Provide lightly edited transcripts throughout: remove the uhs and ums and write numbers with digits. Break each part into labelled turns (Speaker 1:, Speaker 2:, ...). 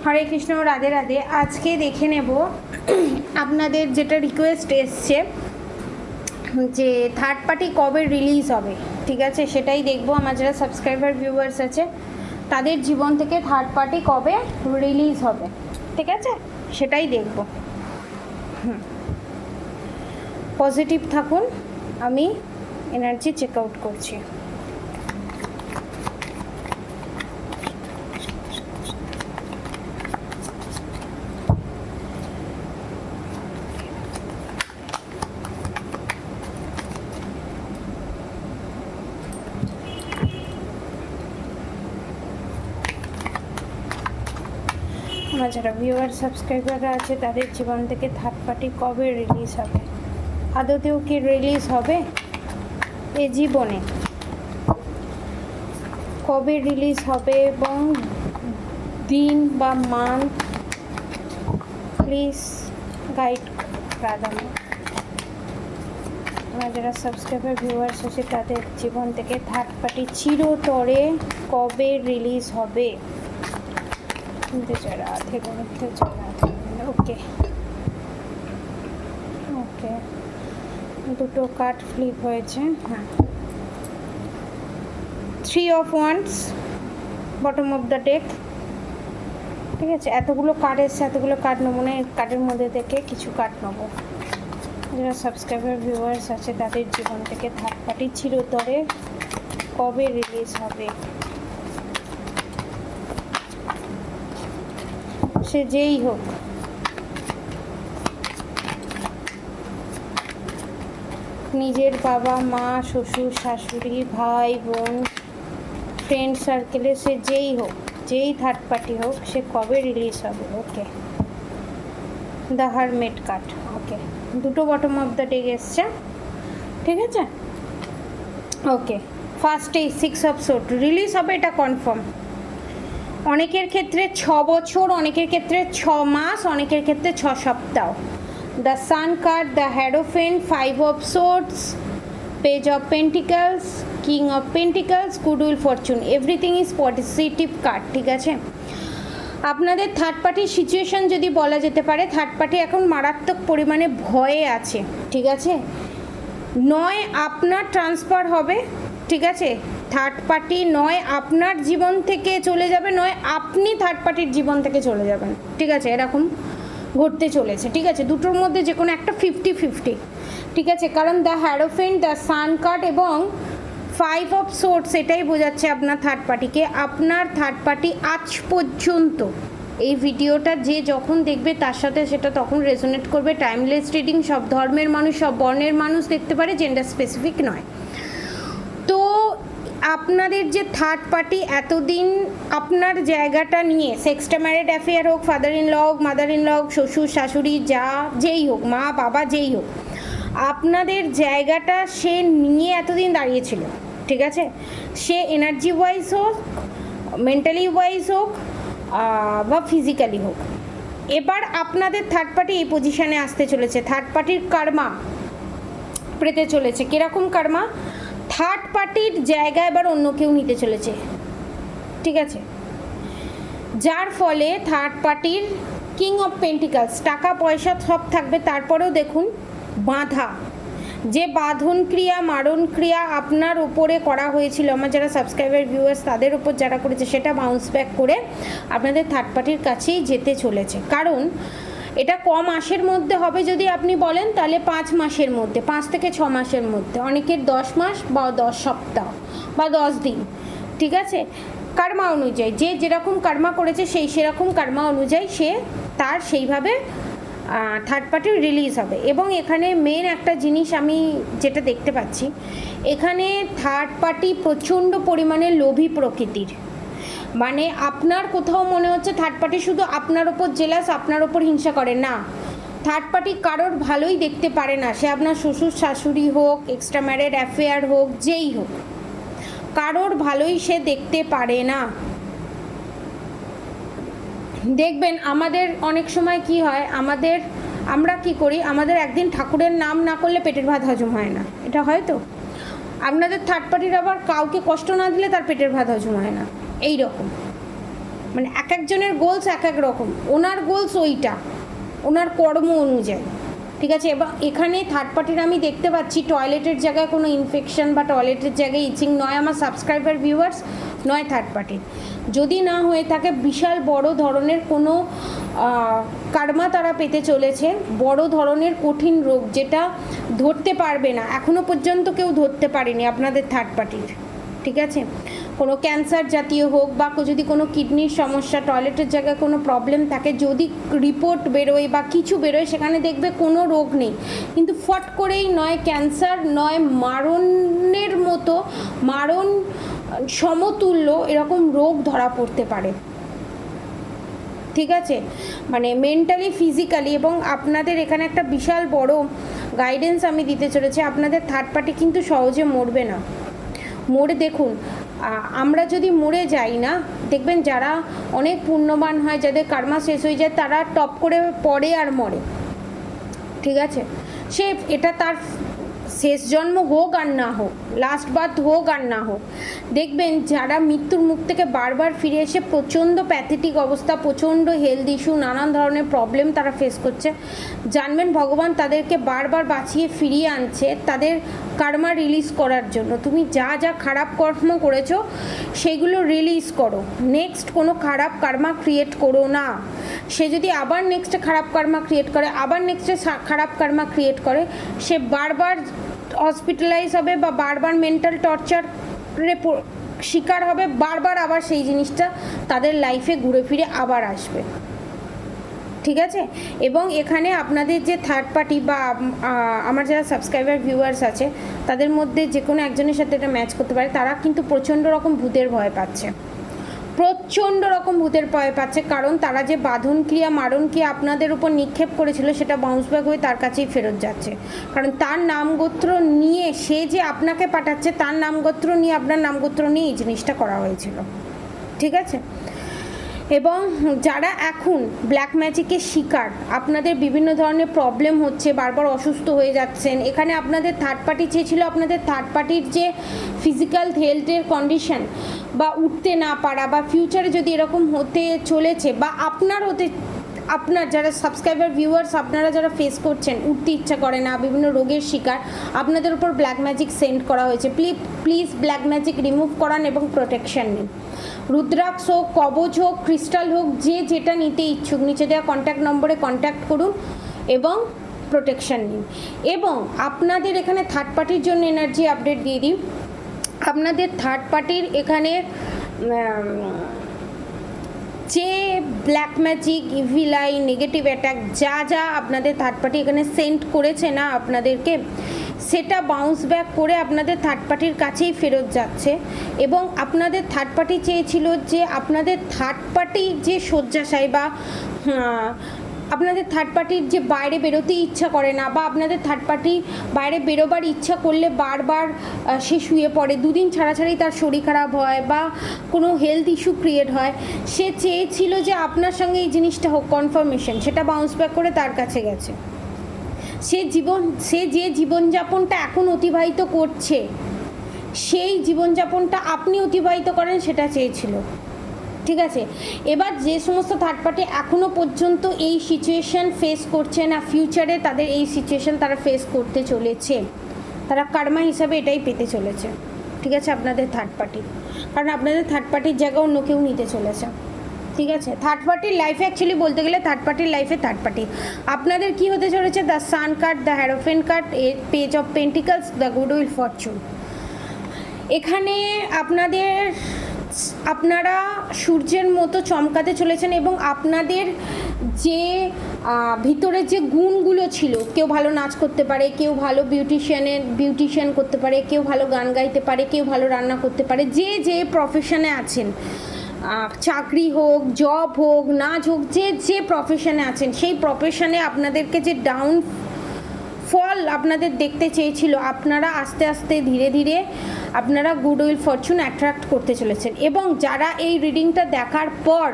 Speaker 1: হরে কৃষ্ণ, রাধে রাধে। আজকে দেখে নেব আপনাদের যেটা রিকোয়েস্ট এসছে যে থার্ড পার্টি কবে রিলিজ হবে, ঠিক আছে, সেটাই দেখব। আমার যারা সাবস্ক্রাইবার ভিউয়ার্স আছে তাদের জীবন থেকে থার্ড পার্টি কবে রিলিজ হবে, ঠিক আছে, সেটাই দেখব। পজিটিভ থাকুন, আমি এনার্জি চেক আউট করছি। আমার যারা ভিউয়ার সাবস্ক্রাইবাররা আছে তাদের জীবন থেকে থার্ড পার্টি কবে রিলিজ হবে, আদতেও কি রিলিজ হবে এ জীবনে, কবে রিলিজ হবে এবং দিন বা মান্থ প্লিজ গাইড রাধাম। আমার যারা সাবস্ক্রাইবার ভিউয়ার্স আছে তাদের জীবন থেকে থার্ড পার্টি চিরতরে কবে রিলিজ হবে। ওকে ওকে, দুটো কার্ড ফ্লিপ হয়েছে। হ্যাঁ, 3 of Wands bottom of the deck, ঠিক আছে। এতগুলো কার্ড এসছে, এতগুলো কার্ড নেবো না, কার্ডের মধ্যে থেকে কিছু কার্ড নেবো। যারা সাবস্ক্রাইবার ভিউয়ার্স আছে তাদের জীবন থেকে থার্ড পার্টি চিরতরে কবে রিলিজ হবে। সে যেই হোক, নিজের বাবা মা, শ্বশুর শাশুড়ি, ভাই বোন, ফ্রেন্ড সার্কেলে সে যেই হোক, যেই থার্ড পার্টি হোক, সে কবে রিলিজ হবে। ওকে, দ্য হারমেট কার্ড। ওকে, দুটো বটম অফ দ্য ডেক এসছে, ঠিক আছে। ওকে, ফার্স্টেই 6 অফ সোর্ড রিলিজ হবে, এটা কনফার্ম। অনেকের ক্ষেত্রে 6 বছর, অনেকের ক্ষেত্রে 6 মাস, অনেকের ক্ষেত্রে 6 সপ্তাহ। The sun card, the হ্যারোফেন্ট, 5 of swords, page of pentacles, king of pentacles, goodwill, Fortune, everything is positive card, ঠিক আছে। আপনাদের থার্ড পার্টির সিচুয়েশন যদি বলা যেতে পারে, থার্ড পার্টি এখন মারাত্মক পরিমাণে ভয়ে আছে, ঠিক আছে। নয় আপনার ট্রান্সফার হবে, ঠিক আছে, থার্ড পার্টি নয় আপনার জীবন থেকে চলে যাবে, নয় আপনি থার্ড পার্টির জীবন থেকে চলে যাবেন, ঠিক আছে, এরকম ঘটতে চলেছে, ঠিক আছে। দুটোর মধ্যে যে কোনো একটা 50-50, ঠিক আছে। কারণ দ্য হ্যারোফেন্ট, দ্য সান কার্ড এবং 5 অফ সোর্ডস এটাই বোঝাচ্ছে আপনার থার্ড পার্টিকে। আপনার থার্ড পার্টি আজ পর্যন্ত এই ভিডিওটা যে যখন দেখবে তার সাথে সেটা তখন রেজোনেট করবে। টাইমলেস রিডিং, সব ধর্মের মানুষ, সব বর্ণের মানুষ দেখতে পারে, জেন্ডার স্পেসিফিক নয়। তো আপনাদের যে থার্ড পার্টি এতদিন আপনার জায়গাটা নিয়ে, সেক্সটা ম্যারিড অ্যাফেয়ার হোক, ফাদার ইন ল হোক, মাদার ইন ল হোক, শ্বশুর শাশুড়ি যা যেই হোক, মা বাবা যেই হোক, আপনাদের জায়গাটা সে নিয়ে এতদিন দাঁড়িয়েছিল, ঠিক আছে। সে এনার্জি ওয়াইজ হোক, মেন্টালি ওয়াইজ হোক বা ফিজিক্যালি হোক, এবার আপনাদের থার্ড পার্টি এই পজিশানে আসতে চলেছে। থার্ড পার্টির কার্মা পেতে চলেছে। কীরকম কার্মা? থার্ড পার্টির জায়গা এবার অন্য কেউ নিতে চলেছে, ঠিক আছে। যার ফলে থার্ড পার্টির কিং অফ পেন্টিকলস, টাকা পয়সা সব থাকবে, তারপরেও দেখুন বাঁধা, যে বাঁধন ক্রিয়া, মারণ ক্রিয়া আপনার উপরে করা হয়েছিল, আমার যারা সাবস্ক্রাইবার ভিউয়ার্স তাদের উপর যারা করেছে, সেটা বাউন্স ব্যাক করে আপনাদের থার্ড পার্টির কাছেই যেতে চলেছে। কারণ এটা কম মাসের মধ্যে হবে যদি আপনি বলেন, তাহলে 5 মাসের মধ্যে, 5 থেকে 6 মাসের মধ্যে, অনেকের 10 মাস বা 10 সপ্তাহ বা 10 দিন, ঠিক আছে। কর্মা অনুযায়ী, যে যেরকম কর্মা করেছে সেই সেরকম কর্মা অনুযায়ী সে তার সেইভাবে থার্ড পার্টি রিলিজ হবে। এবং এখানে মেন একটা জিনিস আমি যেটা দেখতে পাচ্ছি, এখানে থার্ড পার্টি প্রচণ্ড পরিমাণে লোভী প্রকৃতির। মানে আপনার কোথাও মনে হচ্ছে থার্ড পার্টি শুধু আপনার ওপর জেলাস, আপনার ওপর হিংসা করে না। থার্ড পার্টি কারোর ভালোই দেখতে পারে না, সে আপনার শ্বশুর শাশুড়ি হোক, এক্সট্রা ম্যারিড অ্যাফেয়ার হোক, যেই হোক, কারোর ভালোই সে দেখতে পারে না। দেখবেন আমাদের অনেক সময় কি হয়, আমরা কি করি, আমাদের একদিন ঠাকুরের নাম না করলে পেটের ভাত হজম হয় না, এটা হয় তো। আপনাদের থার্ড পার্টির আবার কাউকে কষ্ট না দিলে তার পেটের ভাত হজম হয় না, এই রকম। মানে এক একজনের গোলস এক এক রকম, ওনার গোলস ওইটা, ওনার কর্ম অনুযায়ী, ঠিক আছে। এবার এখানে থার্ড পার্টির আমি দেখতে পাচ্ছি টয়লেটের জায়গায় কোনো ইনফেকশন বা টয়লেটের জায়গায় ইচিং, নয় আমার সাবস্ক্রাইবার ভিউয়ার্স, নয় থার্ড পার্টির। যদি না হয়ে থাকে বিশাল বড় ধরনের কোনো কার্মা তারা পেতে চলেছে, বড় ধরনের কঠিন রোগ যেটা ধরতে পারবে না, এখনও পর্যন্ত কেউ ধরতে পারেনি আপনাদের থার্ড পার্টির, ঠিক আছে। কোনো ক্যান্সার জাতীয় হোক বা যদি কোনো কিডনির সমস্যা, টয়লেটের জায়গায় কোনো প্রবলেম থাকে, যদি রিপোর্ট বেরোয় বা কিছু বেরোয় সেখানে দেখবে কোনো রোগ নেই, কিন্তু ফট করেই নয় ক্যান্সার নয় মারণের মতো, মারণ সমতুল্য এরকম রোগ ধরা পড়তে পারে, ঠিক আছে। মানে মেন্টালি ফিজিক্যালি, এবং আপনাদের এখানে একটা বিশাল বড় গাইডেন্স আমি দিতে চলেছি, আপনাদের থার্ড পার্টি কিন্তু সহজে মরবে না। মরে দেখুন, আমরা যদি মরে যাই না, দেখবেন যারা অনেক পুণ্যবান হয়, যাদের কর্মা শেষ হয়ে যায়, তারা টপ করে পড়ে আর মরে, ঠিক আছে। সে এটা তার শেষ জন্ম হোক আর না হোক, লাস্ট বার্থ হোক আর না হোক, দেখবেন যারা মৃত্যুর মুখ থেকে বারবার ফিরে এসে প্রচণ্ড প্যাথেটিক অবস্থা, প্রচণ্ড হেলথ ইস্যু, নানান ধরনের প্রবলেম তারা ফেস করছে, জানবেন ভগবান তাদেরকে বারবার বাঁচিয়ে ফিরিয়ে আনছে তাদের কার্মা রিলিজ করার জন্য। তুমি যা যা খারাপ কর্ম করেছো সেগুলো রিলিজ করো, নেক্সট কোনো খারাপ কার্মা ক্রিয়েট করো না। সে যদি আবার নেক্সটে খারাপ কার্মা ক্রিয়েট করে, আবার নেক্সটে খারাপ কার্মা ক্রিয়েট করে, সে বারবার হসপিটালাইজ হবে বা বারবার মেন্টাল টর্চারে শিকার হবে, বারবার আবার সেই জিনিসটা তাদের লাইফে ঘুরে ফিরে আবার আসবে, ঠিক আছে। এবং এখানে আপনাদের যে থার্ড পার্টি বা আমার যারা সাবস্ক্রাইবার ভিউয়ার্স আছে তাদের মধ্যে যে কোনো একজনের সাথে এটা ম্যাচ করতে পারে, তারা কিন্তু প্রচণ্ড রকম ভূতের ভয় পাচ্ছে, প্রচণ্ড রকম ভূতের ভয় পাচ্ছে, কারণ তারা যে বাঁধন ক্রিয়া মারণ ক্রিয়া আপনাদের উপর নিক্ষেপ করেছিল সেটা বাউন্স ব্যাক হয়ে তার কাছেই ফেরত যাচ্ছে, কারণ তার নামগোত্র নিয়ে, সে যে আপনাকে পাঠাচ্ছে তার নামগোত্র নিয়ে, আপনার নামগোত্র নিয়ে এই জিনিসটা করা হয়েছিল, ঠিক আছে। এবং যারা এখন ব্ল্যাক ম্যাজিকের শিকার, আপনাদের বিভিন্ন ধরনের প্রবলেম হচ্ছে, বারবার অসুস্থ হয়ে যাচ্ছেন, এখানে আপনাদের থার্ড পার্টি চেয়েছিল আপনাদের থার্ড পার্টির যে ফিজিক্যাল হেলথের কন্ডিশন বা উঠতে না পারা, বা ফিউচারে যদি এরকম হতে চলেছে বা আপনার যারা সাবস্ক্রাইবার ভিউয়ার্স আপনারা যারা ফেস করছেন, উঠতে ইচ্ছা করে না, বিভিন্ন রোগের শিকার, আপনাদের উপর ব্ল্যাক ম্যাজিক সেন্ড করা হয়েছে। প্লিজ ব্ল্যাক ম্যাজিক রিমুভ করান এবং প্রোটেকশন নিন। রুদ্রাক্ষ হোক, কবচ হোক, ক্রিস্টাল হোক, যে যেটা নিতে ইচ্ছুক নিচে দেওয়া কন্ট্যাক্ট নম্বরে কন্ট্যাক্ট করুন এবং প্রোটেকশন নিন। এবং আপনাদের এখানে থার্ড পার্টির জন্য এনার্জি আপডেট দিয়ে দিই। আপনাদের থার্ড পার্টির এখানে যে black magic, evil I, negative attack যা যা আপনাদের থার্ড পার্টি এখানে সেন্ড করেছে না আপনাদেরকে, সেটা বাউন্স ব্যাক করে আপনাদের থার্ড পার্টির কাছেই ফেরত যাচ্ছে। এবং আপনাদের থার্ড পার্টি চেয়েছিল যে আপনাদের থার্ড পার্টি যে শয্যাশায়ী বা আপনাদের থার্ড পার্টির যে বাইরে বেরোতে ইচ্ছা করে না, বা আপনাদের থার্ড পার্টি বাইরে বেরোবার ইচ্ছা করলে বারবার সে শুয়ে পড়ে, দুদিন ছাড়া ছাড়াই তার শরীর খারাপ হয় বা কোনো হেলথ ইস্যু ক্রিয়েট হয়, সে চেয়েছিল যে আপনার সঙ্গে এই জিনিসটা হোক, কনফার্মেশন, সেটা বাউন্স ব্যাক করে তার কাছে গেছে। সে যে জীবনযাপনটা এখন অতিবাহিত করছে, সেই জীবনযাপনটা আপনি অতিবাহিত করেন সেটা চেয়েছিল, ঠিক আছে। এবার যে সমস্ত থার্ড পার্টি এখনও পর্যন্ত এই সিচুয়েশান ফেস করছে না, ফিউচারে তাদের এই সিচুয়েশান তারা ফেস করতে চলেছে, তারা কার্মা হিসাবে এটাই পেতে চলেছে, ঠিক আছে, আপনাদের থার্ড পার্টি। কারণ আপনাদের থার্ড পার্টির জায়গা অন্য কেউ নিতে চলেছে, ঠিক আছে। থার্ড পার্টির লাইফে অ্যাকচুয়ালি বলতে গেলে থার্ড পার্টির লাইফে থার্ড পার্টি আপনাদের কি হতে চলেছে, the sun card, the hierophant card, page of pentacles, the goodwill fortune. এখানে আপনারা সূর্যের মতো চমকাতে চলেছেন এবং আপনাদের যে ভিতরের যে গুণগুলো ছিল, কেউ ভালো নাচ করতে পারে, কেউ ভালো বিউটিশিয়ান করতে পারে, কেউ ভালো গান গাইতে পারে, কেউ ভালো রান্না করতে পারে, যে প্রফেশনে আছেন, চাকরি হোক, জব হোক, নাচ হোক, যে প্রফেশনে আছেন, সেই প্রফেশনে আপনাদেরকে যে ফল আপনাদের দেখতে চেয়েছিল, আপনারা আস্তে আস্তে ধীরে ধীরে আপনারা গুডউইল ফরচুন অ্যাট্রাক্ট করতে চলেছেন। এবং যারা এই রিডিংটা দেখার পর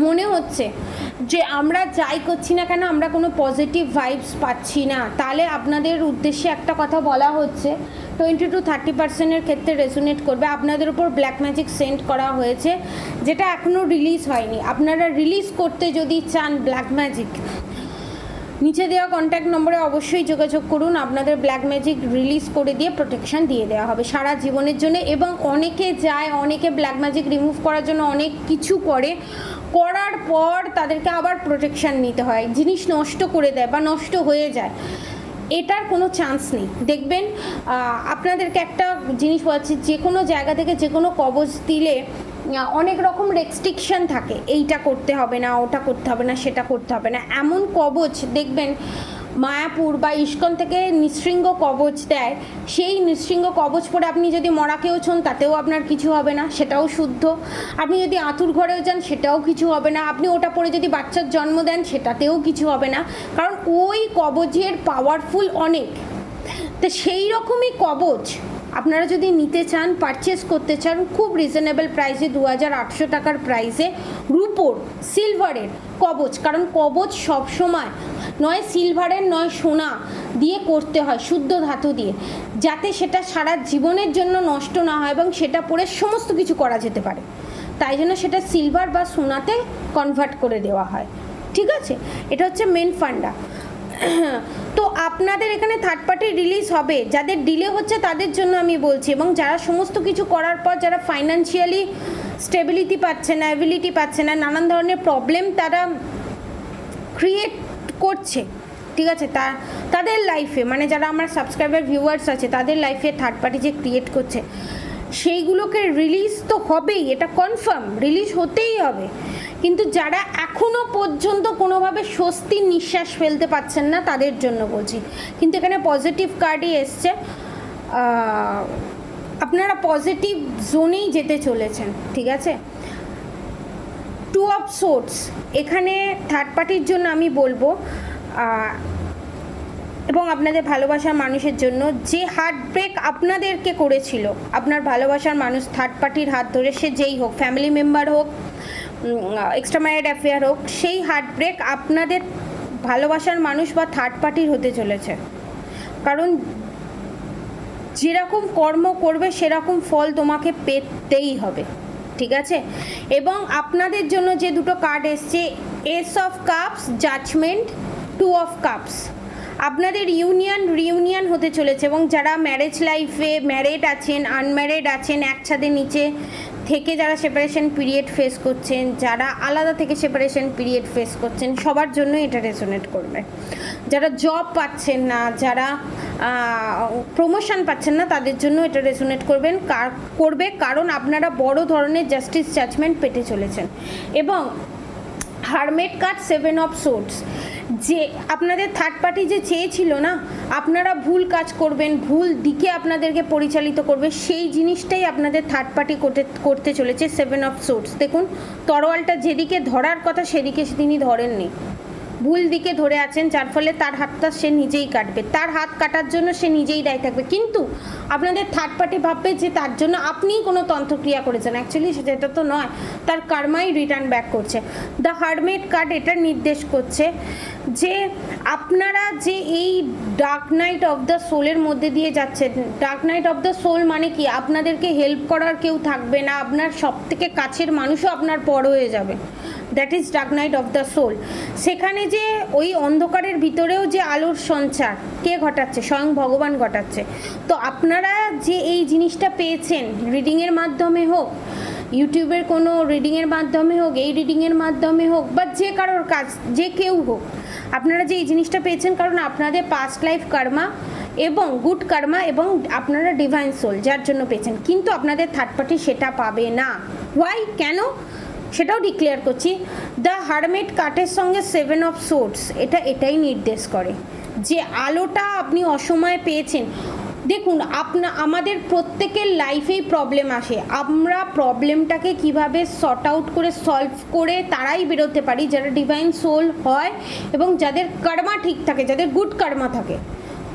Speaker 1: মনে হচ্ছে যে আমরা যাই করছি না কেন আমরা কোনো পজিটিভ ভাইবস পাচ্ছি না, তাহলে আপনাদের উদ্দেশ্যে একটা কথা বলা হচ্ছে, 20-30% ক্ষেত্রে রেজোনেট করবে। আপনাদের উপর ব্ল্যাক ম্যাজিক সেন্ড করা হয়েছে, যেটা এখনও রিলিজ হয়নি। আপনারা রিলিজ করতে যদি চান ব্ল্যাক ম্যাজিক, নিচে দেওয়া কন্ট্যাক্ট নম্বরে অবশ্যই যোগাযোগ করুন। আপনাদের ব্ল্যাক ম্যাজিক রিলিজ করে দিয়ে প্রোটেকশান দিয়ে দেওয়া হবে সারা জীবনের জন্য। এবং অনেকে যায়, অনেকে ব্ল্যাক ম্যাজিক রিমুভ করার জন্য অনেক কিছু করার পর তাদেরকে আবার প্রোটেকশান নিতে হয়, জিনিস নষ্ট করে দেয় বা নষ্ট হয়ে যায়। এটার কোনো চান্স নেই। দেখবেন আপনাদেরকে একটা জিনিস বলছি, যে কোনো জায়গা থেকে যে কোনো কবজ দিলে অনেক রকম রেস্ট্রিকশান থাকে, এইটা করতে হবে না, ওটা করতে হবে না, সেটা করতে হবে না। এমন কবজ দেখবেন মায়াপুর বা ইস্কন থেকে নৃশৃঙ্গ কবচ দেয়, সেই নৃশৃঙ্গ কবচ পরে আপনি যদি মরাকেও ছোন তাতেও আপনার কিছু হবে না, সেটাও শুদ্ধ। আপনি যদি আতুর ঘরেও যান সেটাও কিছু হবে না। আপনি ওটা পরে যদি বাচ্চার জন্ম দেন সেটাতেও কিছু হবে না, কারণ ওই কবচের পাওয়ারফুল অনেক। তো সেই রকমই কবচ আপনারা যদি নিতে চান, পারচেস করতে চান, খুব রিজনেবল প্রাইসে 2800 টাকার প্রাইসে রূপোর সিলভারের কবচ, কারণ কবচ সবসময় নয় সিলভারের নয় সোনা দিয়ে করতে হয়, শুদ্ধ ধাতু দিয়ে, যাতে সেটা সারা জীবনের জন্য নষ্ট না হয় এবং সেটা পরে সমস্ত কিছু করা যেতে পারে। তাই জন্য সেটা সিলভার বা সোনাতে কনভার্ট করে দেওয়া হয়। ঠিক আছে, এটা হচ্ছে মেন ফান্ডা। তো আপনাদের এখানে থার্ড পার্টি রিলিজ হবে, যাদের ডিলে হচ্ছে তাদের জন্য আমি বলছি, এবং যারা সমস্ত কিছু করার পর যারা ফাইন্যান্সিয়ালি স্টেবিলিটি পাচ্ছে না, অ্যাবিলিটি পাচ্ছে না, নানান ধরনের প্রবলেম তারা ক্রিয়েট করছে, ঠিক আছে, তাদের লাইফে, মানে যারা আমার সাবস্ক্রাইবার ভিউয়ার্স আছে তাদের লাইফে থার্ড পার্টি যে ক্রিয়েট করছে, সেইগুলোকে রিলিজ তো হবেই, এটা কনফার্ম, রিলিজ হতেই হবে। কিন্তু যারা এখনও পর্যন্ত কোনোভাবে স্বস্তির নিঃশ্বাস ফেলতে পাচ্ছেন না তাদের জন্য বলছি। কিন্তু এখানে পজিটিভ কার্ডই এসছে, আপনারা পজিটিভ জোনেই যেতে চলেছেন, ঠিক আছে। 2 অফ সোর্ডস এখানে থার্ড পার্টির জন্য আমি বলবো, এবং আপনাদের ভালোবাসার মানুষের জন্য, যে হার্ট ব্রেক আপনাদেরকে করেছিল আপনার ভালোবাসার মানুষ থার্ড পার্টির হাত ধরে, সে যেই হোক, ফ্যামিলি মেম্বার হোক, এক্সট্রা ম্যারিড অ্যাফেয়ার হোক, সেই হার্ট ব্রেক আপনাদের ভালোবাসার মানুষ বা থার্ড পার্টির হতে চলেছে। কারণ যেরকম কর্ম করবে সেরকম ফল তোমাকে পেতেই হবে, ঠিক আছে। এবং আপনাদের জন্য যে দুটো কার্ড এসছে, ace of cups, judgement, 2 of cups, আপনাদের রিউনিয়ন হতে চলেছে। এবং যারা ম্যারেজ লাইফে ম্যারিড আছেন, আনম্যারিড আছেন, এক ছাদের নিচে থেকে যারা সেপারেশন পিরিয়ড ফেস করছেন, যারা আলাদা থেকে সেপারেশন পিরিয়ড ফেস করছেন, সবার জন্য এটা রেজোনেট করবে। যারা জব পাচ্ছেন না, যারা প্রমোশন পাচ্ছেন না, তাদের জন্য এটা রেজোনেট করবে, কারণ আপনারা বড় ধরনের জাস্টিস জাজমেন্ট পেতে চলেছেন। এবং হারমেট কার্ড, 7 অফ সোর্ডস, যে আপনাদের থার্ড পার্টি যে চেয়েছিল না আপনারা ভুল কাজ করবেন, ভুল দিকে আপনাদেরকে পরিচালিত করবে, সেই জিনিসটাই আপনাদের থার্ড পার্টি করতে চলেছে। 7 অফ সোর্ডস, দেখুন তরোয়ালটা যেদিকে ধরার কথা সেদিকে তিনি ধরেননি, ভুল দিকে ধরে আছেন, যার ফলে তার হাতটা সে নিজেই কাটবে, তার হাত কাটার জন্য সে নিজেই দায়ী থাকবে। কিন্তু আপনাদের থার্ড পার্টি ভাববে যে তার জন্য আপনিই কোনো তন্ত্রক্রিয়া করেছেন, অ্যাকচুয়ালি সেটা তো নয়, তার কার্মাই রিটার্ন ব্যাক করছে। দ্য হারমেট কার্ড এটা নির্দেশ করছে যে আপনারা যে এই ডার্ক নাইট অফ দ্য সোলের মধ্যে দিয়ে যাচ্ছেন, dark night of the soul মানে কি, আপনাদেরকে হেল্প করার কেউ থাকবে না, আপনার সব থেকে কাছের মানুষও আপনার পর হয়ে যাবে, that is dark night of the soul. সেখানে যে ওই অন্ধকারের ভিতরেও যে আলোর সঞ্চার কে ঘটাচ্ছে, স্বয়ং ভগবান ঘটাচ্ছে। তো আপনারা যে এই জিনিসটা পেয়েছেন, রিডিংয়ের মাধ্যমে হোক, ইউটিউবের কোনো রিডিংয়ের মাধ্যমে হোক, এই রিডিংয়ের মাধ্যমে হোক, বা যে কারোর কাজ, যে কেউ হোক, আপনারা যে এই জিনিসটা পেয়েছেন কারণ আপনাদের পাস্ট লাইফ কর্মা এবং গুড কর্মা এবং আপনারা ডিভাইন সোল যার জন্য পেয়েছেন। কিন্তু আপনাদের থার্ড পার্টি সেটা পাবে না। ওয়াই, কেন, সেটাও ডিক্লেয়ার করছি। দ্য হারমেট কার্ডের সঙ্গে 7 অফ সোর্ডস এটাই নির্দেশ করে যে আলোটা আপনি অসময়ে পেয়েছেন। দেখুন আমাদের প্রত্যেকের লাইফেই প্রবলেম আসে, আমরা প্রবলেমটাকে কিভাবে সর্ট আউট করে সলভ করে তারাই বেরোতে পারি যারা ডিভাইন সোল হয় এবং যাদের কর্মা ঠিক থাকে, যাদের গুড কর্মা থাকে,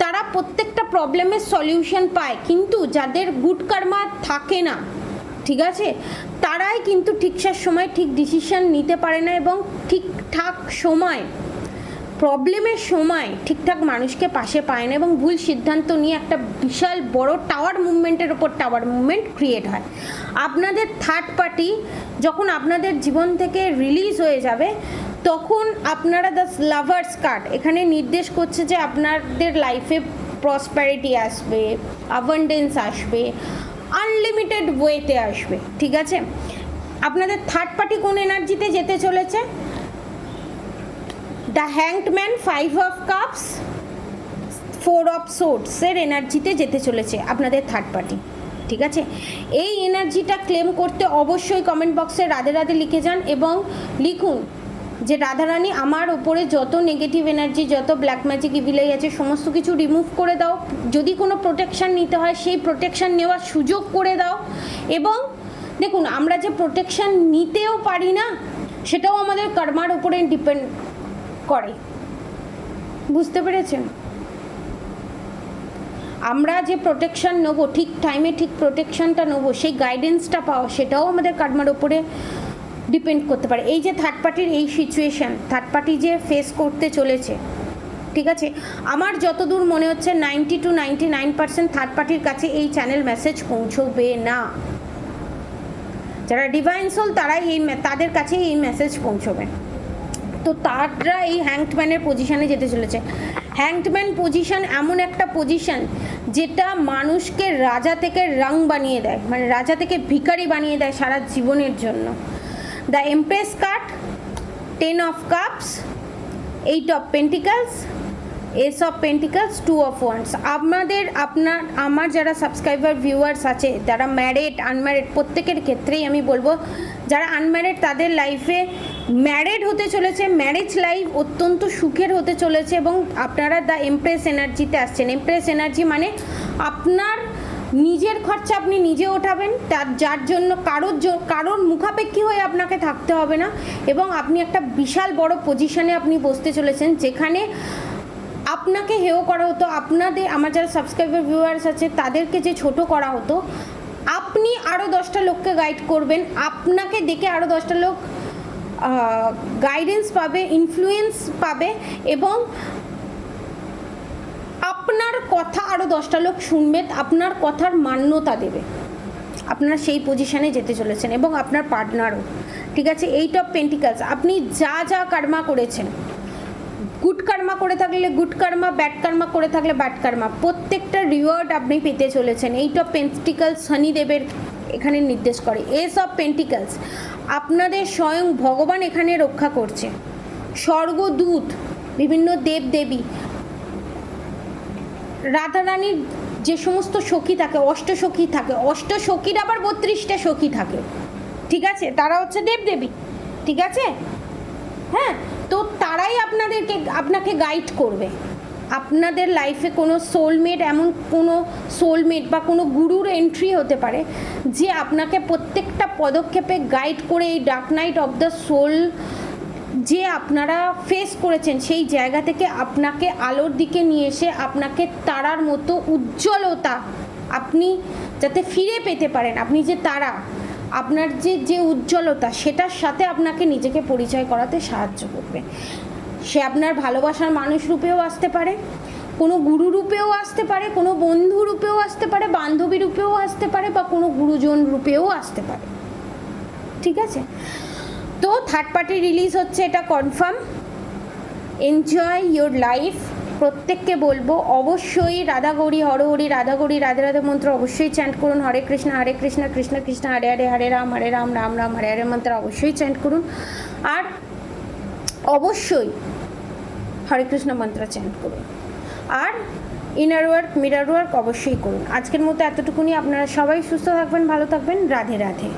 Speaker 1: তারা প্রত্যেকটা প্রবলেমের সলিউশন পায়। কিন্তু যাদের গুড কর্মা থাকে না, ঠিক আছে, তারা তারাই কিন্তু ঠিকঠাক সময় ঠিক ডিসিশন নিতে পারে না এবং ঠিকঠাক সময় প্রবলেমের সময় ঠিকঠাক মানুষকে পাশে পায় না এবং ভুল সিদ্ধান্ত নিয়ে একটা বিশাল বড় টাওয়ার মুভমেন্টের ওপর টাওয়ার মুভমেন্ট ক্রিয়েট হয়। আপনাদের থার্ড পার্টি যখন আপনাদের জীবন থেকে রিলিজ হয়ে যাবে তখন আপনারা দ্য লাভার্স কার্ড এখানে নির্দেশ করছে যে আপনাদের লাইফে প্রসপ্যারিটি আসবে, অ্যাবান্ডেন্স আসবে, আনলিমিটেড ওয়েতে আসবে। ঠিক আছে, আপনাদের থার্ড পার্টি কোন এনার্জিতে যেতে চলেছে? The hanged man, 5 of cups, 4 of সোর্ডসের এনার্জিতে যেতে চলেছে আপনাদের থার্ড পার্টি। ঠিক আছে, এই এনার্জিটা ক্লেম করতে অবশ্যই কমেন্ট বক্সে রাধে রাধে লিখে যান এবং লিখুন যে রাধারানী আমার ওপরে যত নেগেটিভ এনার্জি, যত ব্ল্যাক ম্যাজিক ইভিলাই আছে সমস্ত কিছু রিমুভ করে দাও। যদি কোনো প্রোটেকশান নিতে হয় সেই প্রোটেকশান নেওয়ার সুযোগ করে দাও। এবং দেখুন, আমরা যে প্রোটেকশান নিতেও পারি না সেটাও আমাদের কর্মার উপরে ডিপেন্ড করে, বুঝতে পেরেছেন? আমরা যে প্রোটেকশান নেবো, ঠিক টাইমে ঠিক প্রোটেকশানটা নেবো, সেই গাইডেন্সটা পাওয়া সেটাও আমাদের কর্মার উপরে ডিপেন্ড করতে পারে। এই যে থার্ড পার্টির এই সিচুয়েশান, থার্ড পার্টি যে ফেস করতে চলেছে, ঠিক আছে, আমার যতদূর মনে হচ্ছে 90 to 99% থার্ড পার্টির কাছে এই চ্যানেল মেসেজ পৌঁছবে না। যারা ডিভাইন সোল তারাই তাদের কাছে এই মেসেজ পৌঁছবে। তো তারা এই হ্যাংডম্যানের পজিশানে যেতে চলেছে। হ্যাংডম্যান পজিশান এমন একটা পজিশান যেটা মানুষকে রাজা থেকে রং বানিয়ে দেয়, মানে রাজা থেকে ভিখারি বানিয়ে দেয় সারা জীবনের জন্য। The empress card, 10 of cups, 8 of pentacles, S of pentacles, 2 of wands. আমার যারা সাবস্ক্রাইবার ভিউয়ার্স আছে, যারা ম্যারিড আনম্যারিড প্রত্যেকের ক্ষেত্রেই আমি বলবো, যারা আনম্যারিড তাদের লাইফে ম্যারিড হতে চলেছে, ম্যারেজ লাইফ অত্যন্ত সুখের হতে চলেছে এবং আপনারা দ্য এমপ্রেস এনার্জিতে আসছেন। এমপ্রেস এনার্জি মানে আপনার নিজের খরচা আপনি নিজে ওঠাবেন, যার জন্য কারোর মুখাপেক্ষী হয়ে আপনাকে থাকতে হবে না এবং আপনি একটা বিশাল বড় পজিশনে আপনি বসতে চলেছেন যেখানে আপনাকে হেয় করা হতো, আমার যারা সাবস্ক্রাইবার ভিউয়ার্স আছে তাদেরকে যে ছোট করা হতো, আপনি আরও 10টা লোককে গাইড করবেন, আপনাকে দেখে আরও 10টা লোক গাইডেন্স পাবে, ইনফ্লুয়েন্স পাবে এবং আপনার কথা আরও 10টা লোক শুনবে, আপনার কথার মান্যতা দেবে। আপনারা সেই পজিশানে যেতে চলেছেন এবং আপনার পার্টনারও। ঠিক আছে, 8 অফ পেন্টিকলস, আপনি যা যা কর্মা করেছেন, গুড কর্মা করে থাকলে গুড কর্মা, ব্যাড কর্মা করে থাকলে ব্যাড কর্মা, প্রত্যেকটা রিওয়ার্ড আপনি পেতে চলেছেন। 8 অফ পেন্টিকলস শনিদেবের এখানে নির্দেশ করে। এস অফ পেন্টিকলস, আপনাদের স্বয়ং ভগবান এখানে রক্ষা করছে। স্বর্গদূত, বিভিন্ন দেবদেবী, রাধারানীর যে সমস্ত সখী থাকে, অষ্টসখী থাকে, অষ্টসখীর আবার 32টা সখী থাকে। ঠিক আছে, তারা হচ্ছে দেবদেবী। ঠিক আছে, হ্যাঁ, তো তারাই আপনাকে গাইড করবে। আপনাদের লাইফে কোনো সোলমেট, এমন কোনো সোলমেট বা কোনো গুরুর এন্ট্রি হতে পারে যে আপনাকে প্রত্যেকটা পদক্ষেপে গাইড করে এই dark night of the soul যে আপনারা ফেস করেছেন সেই জায়গা থেকে আপনাকে আলোর দিকে নিয়ে এসে আপনাকে তারার মতো উজ্জ্বলতা আপনি যাতে ফিরে পেতে পারেন। আপনি যে তারা, আপনার যে উজ্জ্বলতা সেটার সাথে আপনাকে নিজেকে পরিচয় করাতে সাহায্য করবে। সে আপনার ভালোবাসার মানুষ রূপেও আসতে পারে, কোনো গুরু রূপেও আসতে পারে, কোনো বন্ধু রূপেও আসতে পারে, বান্ধবী রূপেও আসতে পারে বা কোনো গুরুজন রূপেও আসতে পারে। ঠিক আছে, তো থার্ড পার্টি রিলিজ হচ্ছে, এটা কনফার্ম। Enjoy your life. প্রত্যেককে বলবো অবশ্যই রাধা গৌরী হরহরি, রাধা গৌরী রাধে রাধে মন্ত্র অবশ্যই চ্যান্ট করুন। হরে কৃষ্ণ কৃষ্ণ কৃষ্ণ হরে হরে, হরে রাম রাম রাম হরে হরে মন্ত্র অবশ্যই চ্যান্ট করুন। আর অবশ্যই হরে কৃষ্ণ মন্ত্র চ্যান্ট করুন। আর ইনার ওয়ার্ক, মিরার ওয়ার্ক অবশ্যই করুন। আজকের মতো এতটুকুনি। আপনারা সবাই সুস্থ থাকবেন, ভালো থাকবেন। রাধে রাধে।